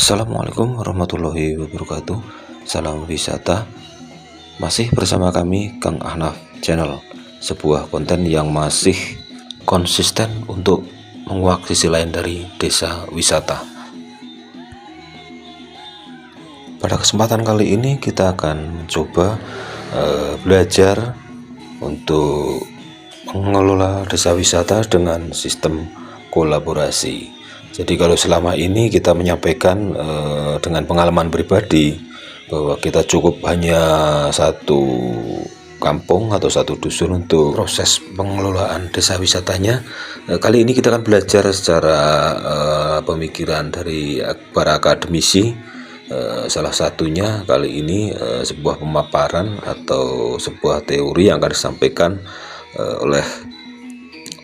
Assalamualaikum warahmatullahi wabarakatuh. Salam wisata. Masih bersama kami Kang Ahnaf Channel, sebuah konten yang masih konsisten untuk menguak sisi lain dari desa wisata. Pada kesempatan kali ini kita akan mencoba belajar untuk mengelola desa wisata dengan sistem kolaborasi. Jadi kalau selama ini kita menyampaikan dengan pengalaman pribadi bahwa kita cukup hanya satu kampung atau satu dusun untuk proses pengelolaan desa wisatanya, kali ini kita akan belajar secara pemikiran dari para akademisi. Salah satunya kali ini sebuah pemaparan atau sebuah teori yang akan disampaikan oleh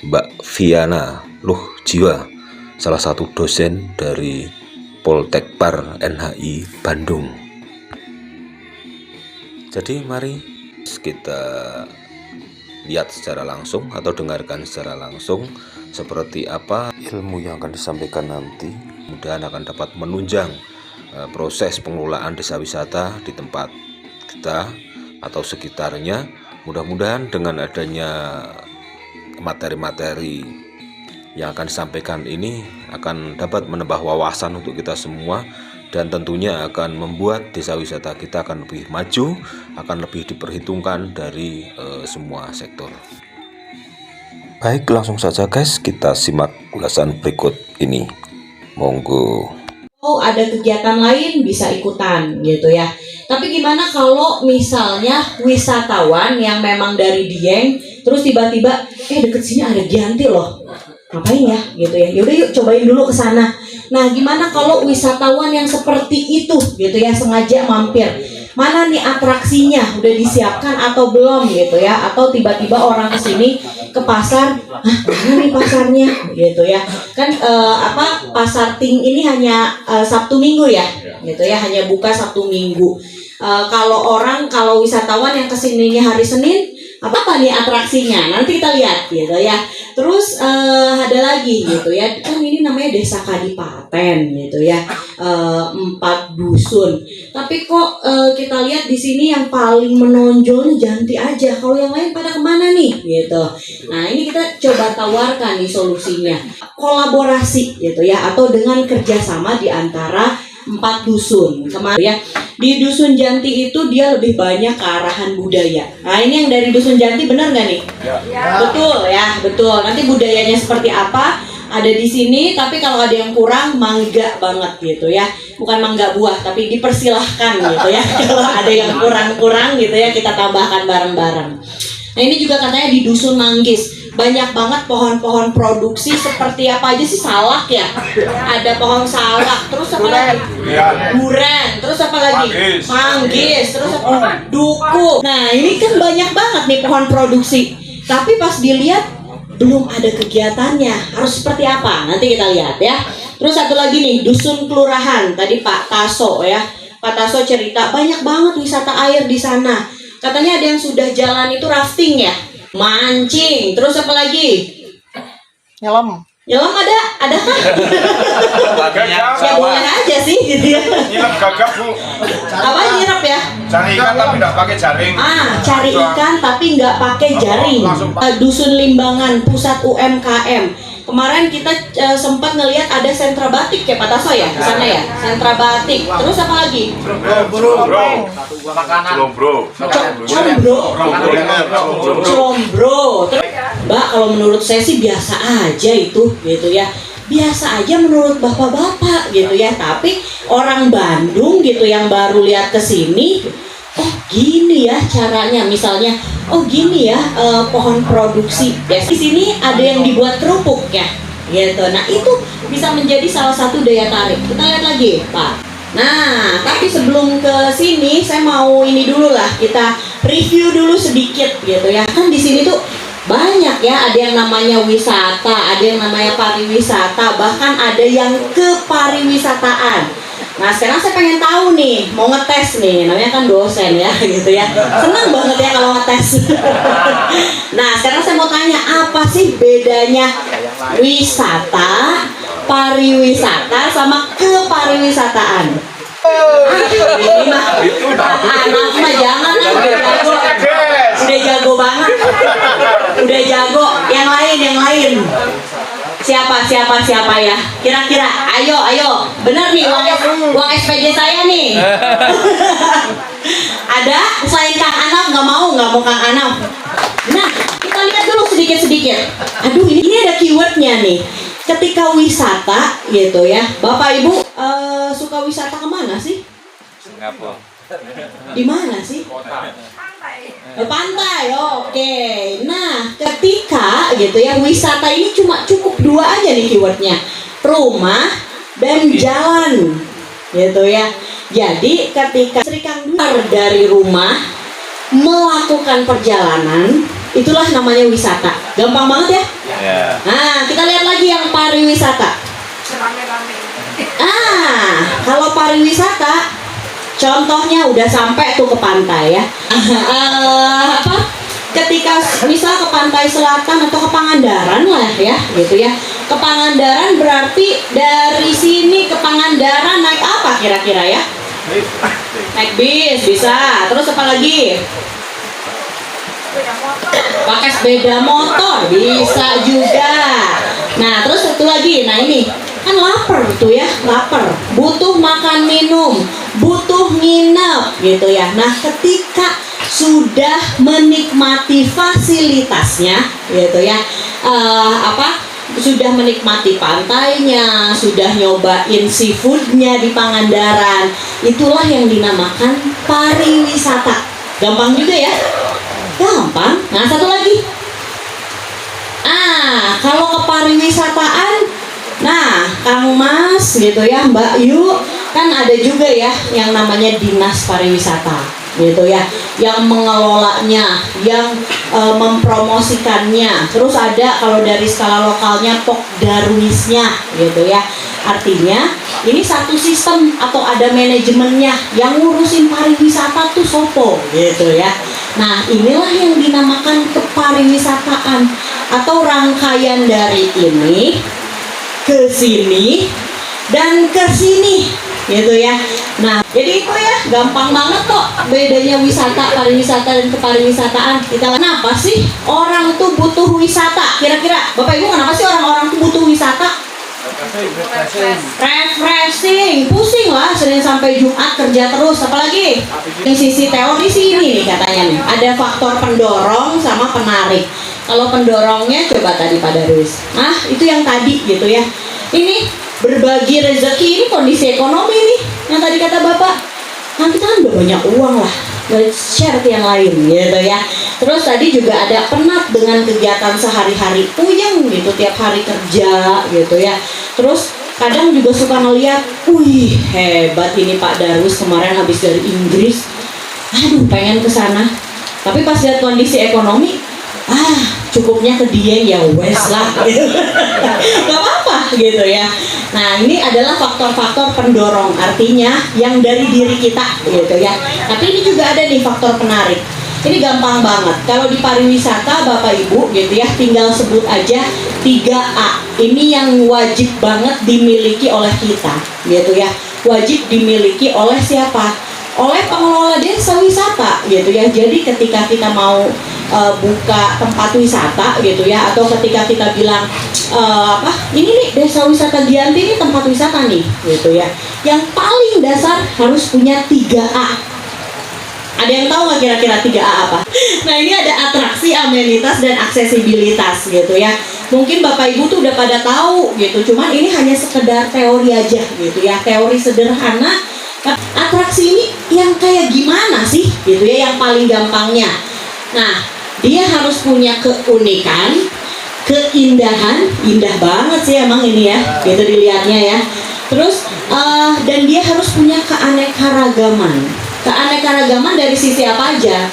Mbak Viana Luh Jiwa, salah satu dosen dari Poltekpar NHI Bandung. Jadi mari kita lihat secara langsung atau dengarkan secara langsung seperti apa ilmu yang akan disampaikan nanti. Mudah-mudahan akan dapat menunjang proses pengelolaan desa wisata di tempat kita atau sekitarnya. Mudah-mudahan dengan adanya materi-materi yang akan disampaikan ini akan dapat menambah wawasan untuk kita semua, dan tentunya akan membuat desa wisata kita akan lebih maju, akan lebih diperhitungkan dari semua sektor. Baik, langsung saja guys, kita simak ulasan berikut ini. Monggo. Ada kegiatan lain bisa ikutan gitu ya. Tapi gimana kalau misalnya wisatawan yang memang dari Dieng terus tiba-tiba deket sini ada Giyanti loh, ngapain ya gitu ya, yaudah yuk cobain dulu ke sana. Nah gimana kalau wisatawan yang seperti itu gitu ya, sengaja mampir, mana nih atraksinya udah disiapkan atau belum gitu ya, atau tiba-tiba orang kesini ke pasar, mana nih pasarnya gitu ya kan, pasar Ting ini hanya Sabtu Minggu ya gitu ya, hanya buka Sabtu Minggu. Kalau wisatawan yang kesininya hari Senin, apa nih atraksinya? Nanti kita lihat gitu ya. Terus ada lagi gitu ya. Kan ini namanya Desa Kadipaten gitu ya. 4 dusun. Tapi kok kita lihat di sini yang paling menonjol Janti aja. Kalau yang lain pada kemana nih gitu. Nah, ini kita coba tawarkan nih solusinya. Kolaborasi gitu ya, atau dengan kerjasama di antara 4 dusun. Kemarin ya, di dusun Janti itu dia lebih banyak ke arahan budaya. Nah ini yang dari dusun Janti benar nggak nih? Ya. Betul ya, betul. Nanti budayanya seperti apa ada di sini. Tapi kalau ada yang kurang, mangga banget gitu ya. Bukan mangga buah, tapi dipersilahkan gitu ya. Kalau ada yang kurang-kurang gitu ya, kita tambahkan bareng-bareng. Nah ini juga katanya di dusun Manggis banyak banget pohon-pohon produksi. Seperti apa aja sih? Salak ya, ada pohon salak, terus apa lagi? Duren, terus apa lagi? Manggis, terus apa? Duku. Nah ini kan banyak banget nih pohon produksi, tapi pas dilihat belum ada kegiatannya. Harus seperti apa? Nanti kita lihat ya. Terus satu lagi nih, dusun kelurahan. Tadi Pak Taso ya, Pak Taso cerita banyak banget wisata air di sana. Katanya ada yang sudah jalan itu rafting ya, mancing, terus apa lagi? Nyelam ada kan? Ya boleh aja sih gitu ya. Nyirap gagap Bu. Apa nyirap ya? Cari ikan tapi nggak pakai jaring. Cari ikan tapi nggak pakai jaring. Dusun Limbangan, pusat UMKM. Kemarin kita sempat ngelihat ada sentra batik ya Pak Taso ya, di sana ya, sentra batik. Terus apa lagi? Combro. Mbak, kalau menurut saya sih biasa aja itu gitu ya. Biasa aja menurut bapak-bapak gitu ya. Tapi orang Bandung gitu yang baru lihat ke sini, oh gini ya caranya, misalnya oh gini ya pohon produksi ya, di sini ada yang dibuat kerupuk ya gitu. Nah itu bisa menjadi salah satu daya tarik. Kita lihat lagi Pak. Nah tapi sebelum ke sini saya mau ini dulu lah, kita review dulu sedikit gitu ya. Kan di sini tuh banyak ya, ada yang namanya wisata, ada yang namanya pariwisata, bahkan ada yang kepariwisataan. Nah sekarang saya pengen tahu nih, mau ngetes nih, namanya kan dosen ya gitu ya, senang banget ya kalau ngetes. Nah sekarang saya mau tanya, apa sih bedanya wisata pariwisata sama kepariwisataan. Ini mah anak mah jangan lah, udah jago banget, udah jago. Yang lain. Siapa ya? Kira-kira, ayo, bener nih uang SPJ saya nih. Ada selain Kang Anaf nggak mau Kang Anaf. Nah, kita lihat dulu sedikit. Aduh, ini ada keywordnya nih. Ketika wisata gitu ya, Bapak Ibu suka wisata kemana sih? Singapura. Di mana sih? Pantai, oke. Nah, ketika gitu ya, wisata ini cukup dua aja nih keywordnya, rumah dan jalan, gitu ya. Jadi ketika Sri Kang keluar dari rumah melakukan perjalanan, itulah namanya wisata. Gampang banget ya? Nah, kita lihat lagi yang pariwisata. Kalau pariwisata, contohnya udah sampai tuh ke pantai ya. Ketika misal ke pantai selatan atau ke Pangandaran lah ya, gitu ya. Ke Pangandaran berarti dari sini ke Pangandaran naik apa kira-kira ya? Naik bis bisa. Terus apa lagi? Pakai sepeda motor bisa juga. Nah, terus satu lagi. Nah, ini kan lapar tuh ya, butuh makan minum, butuh nginep gitu ya. Nah, ketika sudah menikmati fasilitasnya gitu ya, sudah menikmati pantainya, sudah nyobain seafoodnya di Pangandaran, itulah yang dinamakan pariwisata. Gampang juga ya, gampang. Nah, satu lagi, kalau ke pariwisataan, nah, Kang Mas gitu ya, Mbak Yu, kan ada juga ya yang namanya dinas pariwisata gitu ya, yang mengelolanya, yang mempromosikannya. Terus ada kalau dari skala lokalnya Pokdarwisnya gitu ya. Artinya ini satu sistem atau ada manajemennya yang ngurusin pariwisata tuh sopo gitu ya. Nah, inilah yang dinamakan kepariwisataan atau rangkaian dari ini ke sini dan ke sini gitu ya. Nah, jadi itu ya gampang banget kok bedanya wisata, pariwisata dan kepariwisataan. Kenapa sih orang tuh butuh wisata? Kira-kira Bapak Ibu, kenapa sih orang-orang tuh butuh wisata? Refreshing, pusing lah Senin sampai Jumat kerja terus. Apalagi di sisi teori sih ini nih katanya nih, ada faktor pendorong sama penarik. Kalau pendorongnya coba tadi Pak Darwis, itu yang tadi gitu ya. Ini berbagi rezeki, ini kondisi ekonomi nih yang tadi kata Bapak. Nah, kita kan udah banyak uang lah, let's share ke yang lain gitu ya. Terus tadi juga ada penat dengan kegiatan sehari-hari, puyeng gitu tiap hari kerja gitu ya. Terus kadang juga suka ngeliat, wih hebat ini Pak Darwis kemarin habis dari Inggris, aduh pengen ke sana. Tapi pas lihat kondisi ekonomi, cukupnya ke Dieng ya wes lah gitu. Gak apa-apa gitu ya. Nah, ini adalah faktor-faktor pendorong, artinya yang dari diri kita gitu ya. Tapi ini juga ada nih faktor penarik. Ini gampang banget. Kalau di pariwisata Bapak Ibu gitu ya, tinggal sebut aja 3A. Ini yang wajib banget dimiliki oleh kita gitu ya. Wajib dimiliki oleh siapa? Oleh pengelola desa wisata gitu ya. Jadi ketika kita mau buka tempat wisata gitu ya, atau ketika kita bilang ini nih desa wisata Giyanti ini tempat wisata nih gitu ya, yang paling dasar harus punya 3A. Ada yang tahu nggak kira-kira 3A apa? Nah, ini ada atraksi, amenitas, dan aksesibilitas gitu ya. Mungkin Bapak Ibu tuh udah pada tahu gitu, cuman ini hanya sekedar teori aja gitu ya, teori sederhana. Atraksi ini yang kayak gimana sih gitu ya, yang paling gampangnya. Nah, dia harus punya keunikan, keindahan, indah banget sih emang ini ya, gitu dilihatnya ya. Terus dan dia harus punya keanekaragaman. Keanekaragaman dari sisi apa aja?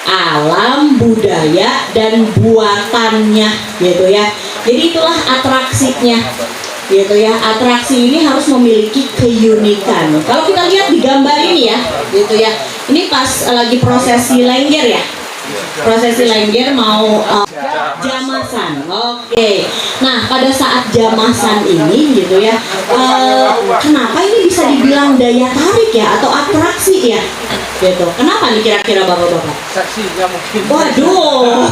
Alam, budaya, dan buatannya gitu ya. Jadi itulah atraksinya gitu ya. Atraksi ini harus memiliki keunikan. Kalau kita lihat di gambar ini ya, gitu ya. Ini pas lagi prosesi Lengger ya. Prosesi Lengger mau jamasan. Oke. Nah, pada saat jamasan ini gitu ya, kenapa ini bisa dibilang daya tarik ya atau atraksi ya? Gitu. Kenapa nih kira-kira bapak-bapak? Seksinya mungkin. Waduh.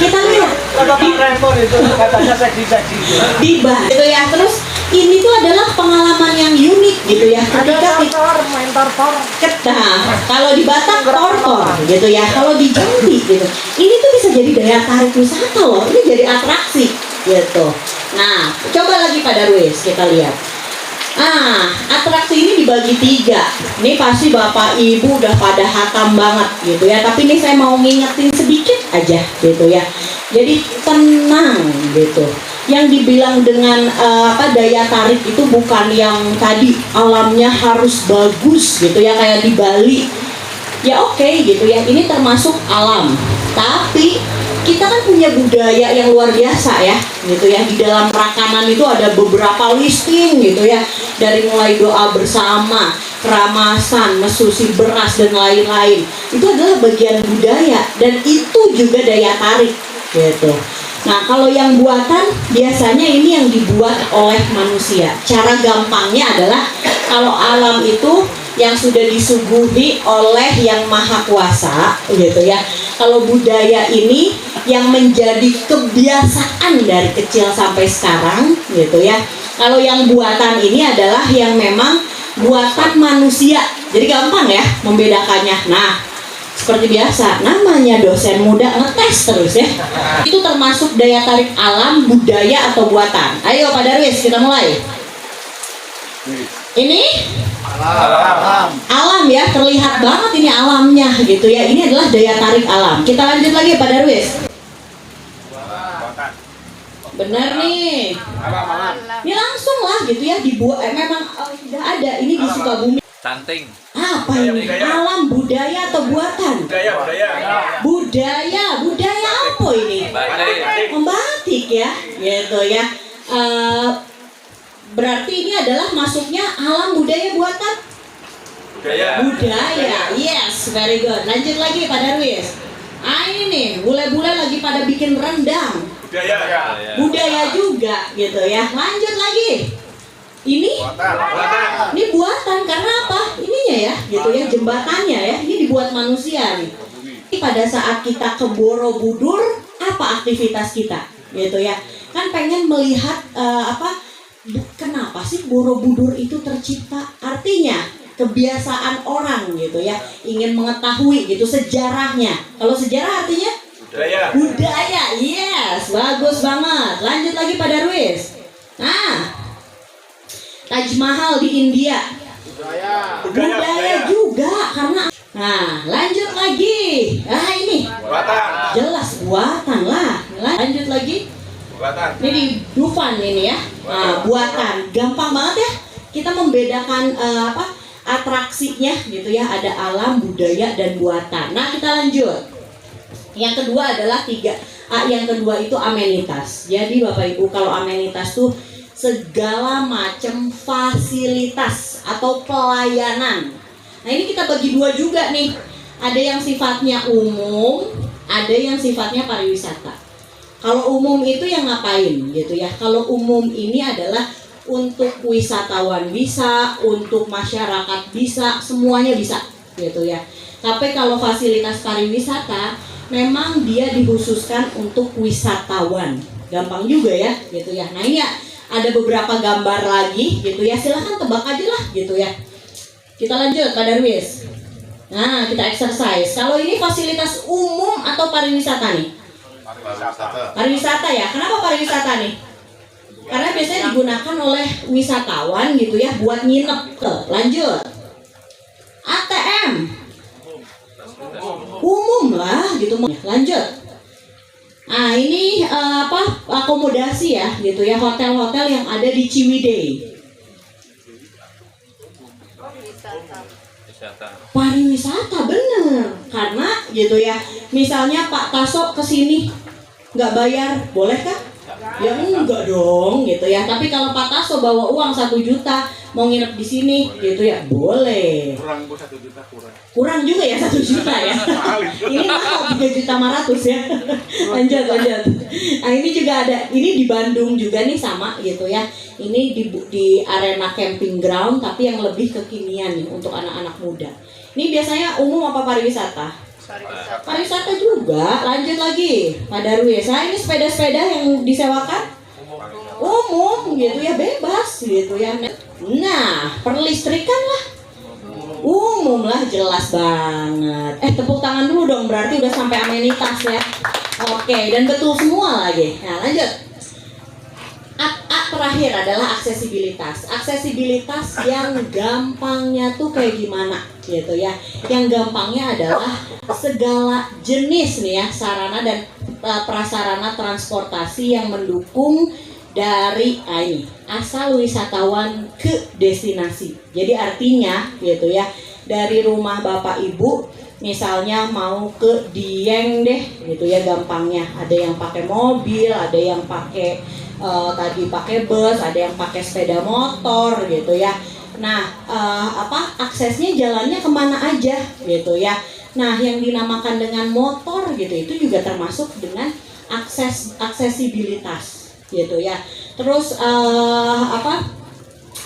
Kita lihat Bapak Raymond itu katanya seksi-seksi. Biba gitu ya. Terus ini tuh adalah pengalaman yang unik gitu ya. Ketika main tortor. kalau di Batak tortor gitu ya. Kalau di Jambi gitu. Ini tuh bisa jadi daya tarik wisata loh. Ini jadi atraksi gitu. Nah, coba lagi Pak Darwis kita lihat. Atraksi ini dibagi 3. Ini pasti Bapak Ibu udah pada hatam banget gitu ya. Tapi ini saya mau ngingetin sedikit aja gitu ya. Jadi tenang gitu. Yang dibilang dengan daya tarik itu bukan yang tadi alamnya harus bagus gitu ya kayak di Bali. Ya oke gitu ya. Ini termasuk alam. Tapi kita kan punya budaya yang luar biasa ya gitu ya. Di dalam rakanan itu ada beberapa listing gitu ya, dari mulai doa bersama, keramasan, mesusi beras dan lain-lain. Itu adalah bagian budaya dan itu juga daya tarik gitu. Nah kalau yang buatan biasanya ini yang dibuat oleh manusia. Cara gampangnya adalah kalau alam itu yang sudah disuguhi oleh yang maha kuasa gitu ya. Kalau budaya ini yang menjadi kebiasaan dari kecil sampai sekarang gitu ya. Kalau yang buatan ini adalah yang memang buatan manusia. Jadi gampang ya membedakannya. Nah, seperti biasa, namanya dosen muda ngetes terus ya. Itu termasuk daya tarik alam, budaya atau buatan. Ayo Pak Darwis, kita mulai. Ini alam ya, terlihat banget ini alamnya gitu ya. Ini adalah daya tarik alam. Kita lanjut lagi Pak Darwis. Bener nih. Ini langsung lah gitu ya dibuat. Memang sudah ada. Ini di Sukabumi. Stunting. Apa ini? Alam, budaya atau buatan? Budaya apa ini? Membatik ya, gitu ya. Berarti ini adalah masuknya alam, budaya, buatan? Budaya, yes, very good. Lanjut lagi Pak Darwis. Ini nih, bule-bule lagi pada bikin rendang. Budaya juga, gitu ya. Lanjut lagi. Ini buatan karena apa? Ininya ya, gitu ya, jembatannya ya. Ini dibuat manusia nih. Pada saat kita ke Borobudur, apa aktivitas kita, gitu ya? Kan pengen melihat kenapa sih Borobudur itu tercipta? Artinya kebiasaan orang gitu ya, ingin mengetahui gitu sejarahnya. Kalau sejarah artinya budaya. Yes, bagus banget. Lanjut lagi Pak Darwis. Nah, Taj Mahal di India. Budaya juga karena. Nah, lanjut lagi. Ini jelas buatan lah. Lanjut lagi. Ini di Dufan ini ya. Buatan. Gampang banget ya. Kita membedakan atraksinya gitu ya. Ada alam, budaya dan buatan. Nah, kita lanjut. Yang kedua adalah 3. Yang kedua itu amenitas. Jadi Bapak Ibu, kalau amenitas tuh segala macam fasilitas atau pelayanan. Nah, ini kita bagi 2 juga nih. Ada yang sifatnya umum, ada yang sifatnya pariwisata. Kalau umum itu yang ngapain gitu ya? Kalau umum ini adalah untuk wisatawan bisa, untuk masyarakat bisa, semuanya bisa gitu ya. Tapi kalau fasilitas pariwisata memang dia dikhususkan untuk wisatawan. Gampang juga ya gitu ya. Nah, ini ya ada beberapa gambar lagi gitu ya. Silahkan tebak aja lah gitu ya. Kita lanjut Pak Darwis. Nah, kita exercise. Kalau ini fasilitas umum atau pariwisata nih? Pariwisata ya. Kenapa pariwisata nih? Karena biasanya digunakan oleh wisatawan gitu ya buat nginep. Lanjut. ATM. Umum lah gitu. Lanjut. Nah, ini akomodasi ya gitu ya, hotel-hotel yang ada di Ciwidey. Pariwisata bener, karena gitu ya. Misalnya Pak Taso kesini nggak bayar, boleh kah? Ya enggak dong gitu ya. Tapi kalau Pak Taso bawa uang 1 juta, mau nginep di sini gitu ya, boleh. Kurang 1 juta kurang. Kurang juga ya 1 juta ya. Ini mahal 3.500.000 ya. Lanjut. Nah ini juga ada, ini di Bandung juga nih sama gitu ya. Ini di arena camping ground tapi yang lebih kekinian nih untuk anak-anak muda. Ini biasanya umum apa pariwisata? Pariwisata juga. Lanjut lagi Pak Darwis. Nah ini sepeda-sepeda yang disewakan? Umum gitu ya, bebas gitu ya. Nah perlistrikan lah, umum lah, jelas banget. Tepuk tangan dulu dong, berarti udah sampai amenitas ya. Oke, dan betul semua lagi. Nah lanjut. A terakhir adalah aksesibilitas. Aksesibilitas yang gampangnya tuh kayak gimana gitu ya. Yang gampangnya adalah segala jenis nih ya sarana dan prasarana transportasi yang mendukung dari ini asal wisatawan ke destinasi. Jadi artinya gitu ya, dari rumah Bapak Ibu misalnya mau ke Dieng deh gitu ya, gampangnya ada yang pakai mobil, ada yang pakai tadi pakai bus, ada yang pakai sepeda motor gitu ya. Nah aksesnya jalannya kemana aja gitu ya. Nah yang dinamakan dengan motor gitu itu juga termasuk dengan aksesibilitas gitu ya. Terus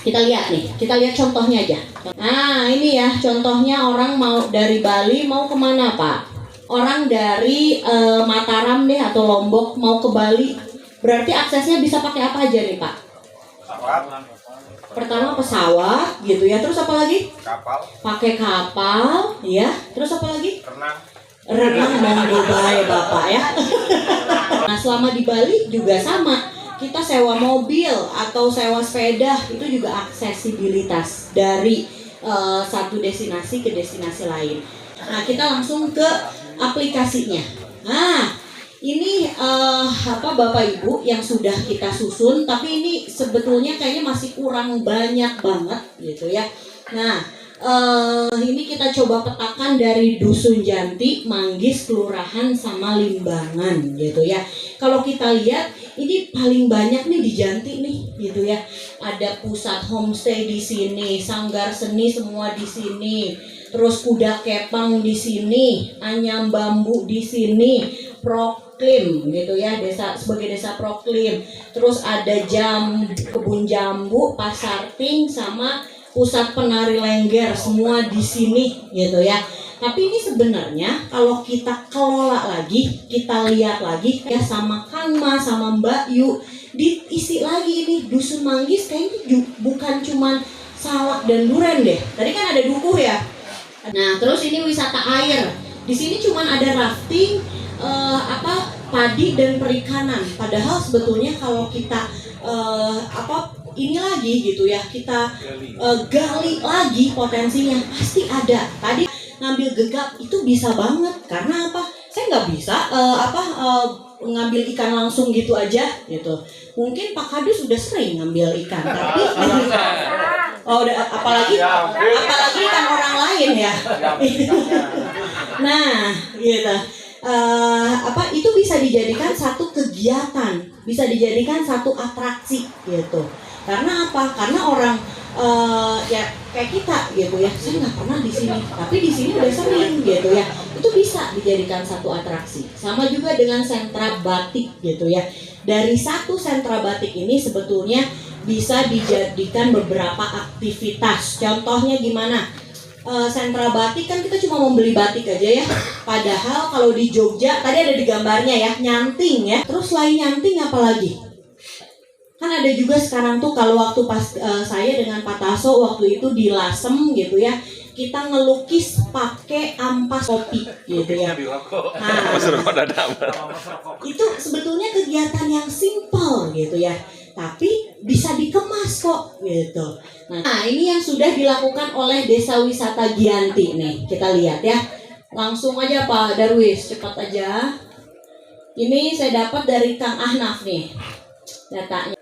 kita lihat contohnya aja. Nah ini ya contohnya, orang mau dari Bali mau kemana Pak? Orang dari Mataram deh atau Lombok mau ke Bali, berarti aksesnya bisa pakai apa aja nih Pak? Pertama pesawat gitu ya, terus apa lagi? Kapal. Pakai kapal ya, terus apa lagi? Renang Monggo bae Bapak ya. Nah selama di Bali juga sama, kita sewa mobil atau sewa sepeda itu juga aksesibilitas dari satu destinasi ke destinasi lain. Nah kita langsung ke aplikasinya. Nah ini Bapak Ibu yang sudah kita susun, tapi ini sebetulnya kayaknya masih kurang banyak banget gitu ya. Nah ini kita coba petakan dari Dusun Janti, Manggis, Kelurahan sama Limbangan gitu ya. Kalau kita lihat ini paling banyak nih di Janti nih gitu ya. Ada pusat homestay di sini, sanggar seni semua di sini. Terus Kuda Kepang di sini, Anyam Bambu di sini, Proklim gitu ya, desa sebagai desa Proklim. Terus ada kebun jambu, Pasar Ting sama pusat penari lengger semua di sini gitu ya. Tapi ini sebenarnya kalau kita kelola lagi, kita lihat lagi ya sama Kang Mas sama Mbak Yu, diisi lagi ini Dusun Manggis kayaknya bukan cuman salak dan duren deh. Tadi kan ada dukuh ya. Nah, terus ini wisata air. Di sini cuman ada rafting, padi dan perikanan. Padahal sebetulnya kalau kita ini lagi gitu ya, kita gali lagi potensinya pasti ada. Tadi ngambil gegap itu bisa banget, karena apa? Saya nggak bisa ngambil ikan langsung gitu aja gitu. Mungkin Pak Kadus sudah sering ngambil ikan, tapi apalagi ikan orang lain ya. Nah, gitu. Itu bisa dijadikan satu kegiatan, bisa dijadikan satu atraksi gitu. Karena apa? Karena orang ya kayak kita gitu ya, saya nggak pernah di sini, tapi di sini udah sering gitu ya. Itu bisa dijadikan satu atraksi. Sama juga dengan sentra batik gitu ya. Dari satu sentra batik ini sebetulnya bisa dijadikan beberapa aktivitas. Contohnya gimana? Sentra batik kan kita cuma membeli batik aja ya. Padahal kalau di Jogja tadi ada di gambarnya ya, nyanting ya. Terus selain nyanting apa lagi? Kan ada juga sekarang tuh kalau waktu pas saya dengan Pak Taso waktu itu di Lasem gitu ya, kita ngelukis pakai ampas kopi gitu ya. Nah, itu sebetulnya kegiatan yang simple gitu ya, tapi bisa dikemas kok gitu. Nah ini yang sudah dilakukan oleh Desa Wisata Giyanti nih, kita lihat ya. Langsung aja Pak Darwis, cepat aja. Ini saya dapat dari Kang Ahnaf nih datanya.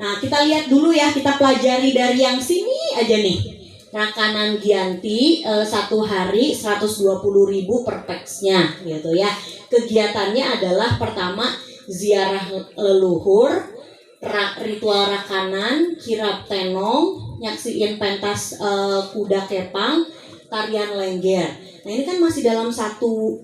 Nah kita lihat dulu ya, kita pelajari dari yang sini aja nih. Rakanan Giyanti 1 hari 120.000 per pax-nya gitu ya. Kegiatannya adalah pertama ziarah leluhur, ritual rakanan, kirap tenong, nyaksiin pentas kuda kepang, tarian lengger. Nah ini kan masih dalam satu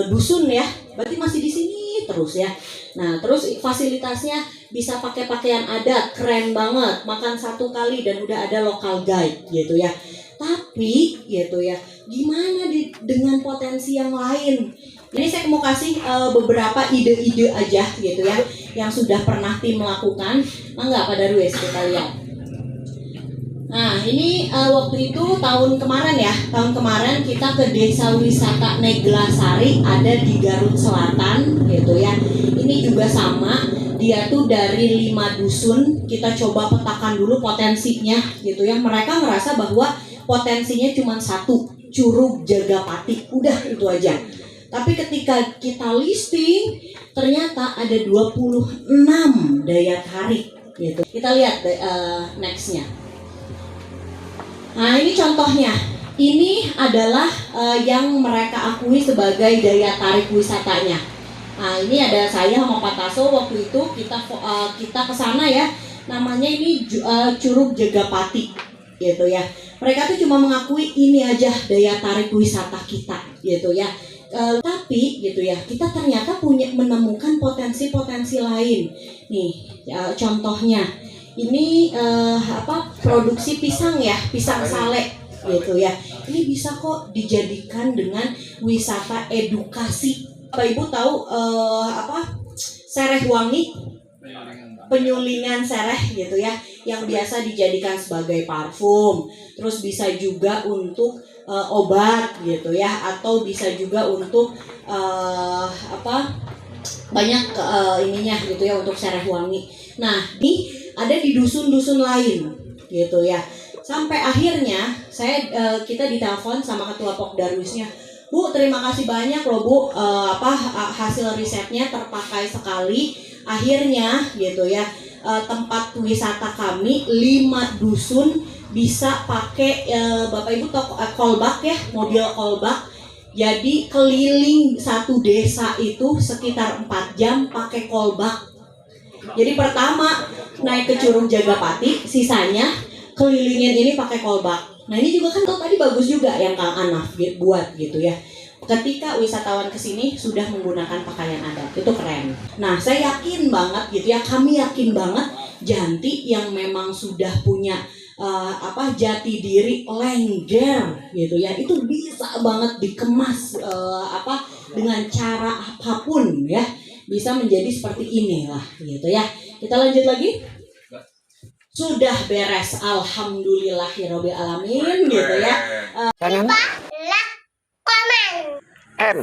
dusun ya, berarti masih di sini terus ya. Nah terus fasilitasnya bisa pakai pakaian adat, keren banget, makan satu kali dan udah ada local guide gitu ya. Tapi gitu ya, gimana dengan potensi yang lain? Ini saya mau kasih beberapa ide-ide aja gitu ya, yang sudah pernah tim lakukan. Enggak Pak Darwis, kita lihat. Nah ini waktu itu tahun kemarin kita ke desa wisata Neglasari, ada di Garut Selatan gitu ya. Ini juga sama, dia tuh dari 5 dusun, kita coba petakan dulu potensinya gitu ya. Mereka ngerasa bahwa potensinya cuma 1, Curug Jagapati, udah itu aja. Tapi ketika kita listing, ternyata ada 26 daya tarik gitu. Kita lihat nextnya. Nah ini contohnya. Ini adalah yang mereka akui sebagai daya tarik wisatanya. Nah ini ada saya sama Pak Taso, waktu itu kita kesana ya. Namanya ini Curug Jagapati gitu ya. Mereka tuh cuma mengakui ini aja daya tarik wisata kita gitu ya. Tapi gitu ya, kita ternyata menemukan potensi-potensi lain. Nih, contohnya ini produksi pisang ya, pisang sale gitu ya. Ini bisa kok dijadikan dengan wisata edukasi. Bapak Ibu tahu sereh wangi, penyulingan sereh gitu ya, yang biasa dijadikan sebagai parfum, terus bisa juga untuk obat gitu ya, atau bisa juga untuk banyak ininya gitu ya, untuk sereh wangi. Nah ini ada di dusun-dusun lain gitu ya, sampai akhirnya kita ditelepon sama ketua Pokdarwisnya, Bu terima kasih banyak loh Bu, hasil risetnya terpakai sekali. Akhirnya gitu ya, tempat wisata kami 5 dusun bisa pakai Bapak Ibu tahu kolbak ya, mobil kolbak. Jadi keliling satu desa itu sekitar 4 jam pakai kolbak. Jadi pertama naik ke Curug Jagapati, sisanya kelilingin ini pakai kolbak. Nah ini juga kan tadi bagus juga yang Kang Anaf buat gitu ya. Ketika wisatawan kesini sudah menggunakan pakaian adat, itu keren. Nah saya yakin banget gitu ya, kami yakin banget Janti yang memang sudah punya jati diri lengger gitu ya, itu bisa banget dikemas dengan cara apapun ya, bisa menjadi seperti inilah gitu ya. Kita lanjut lagi. Sudah beres, alhamdulillahirobbil alamin gitu ya. Jangan. Komen. M.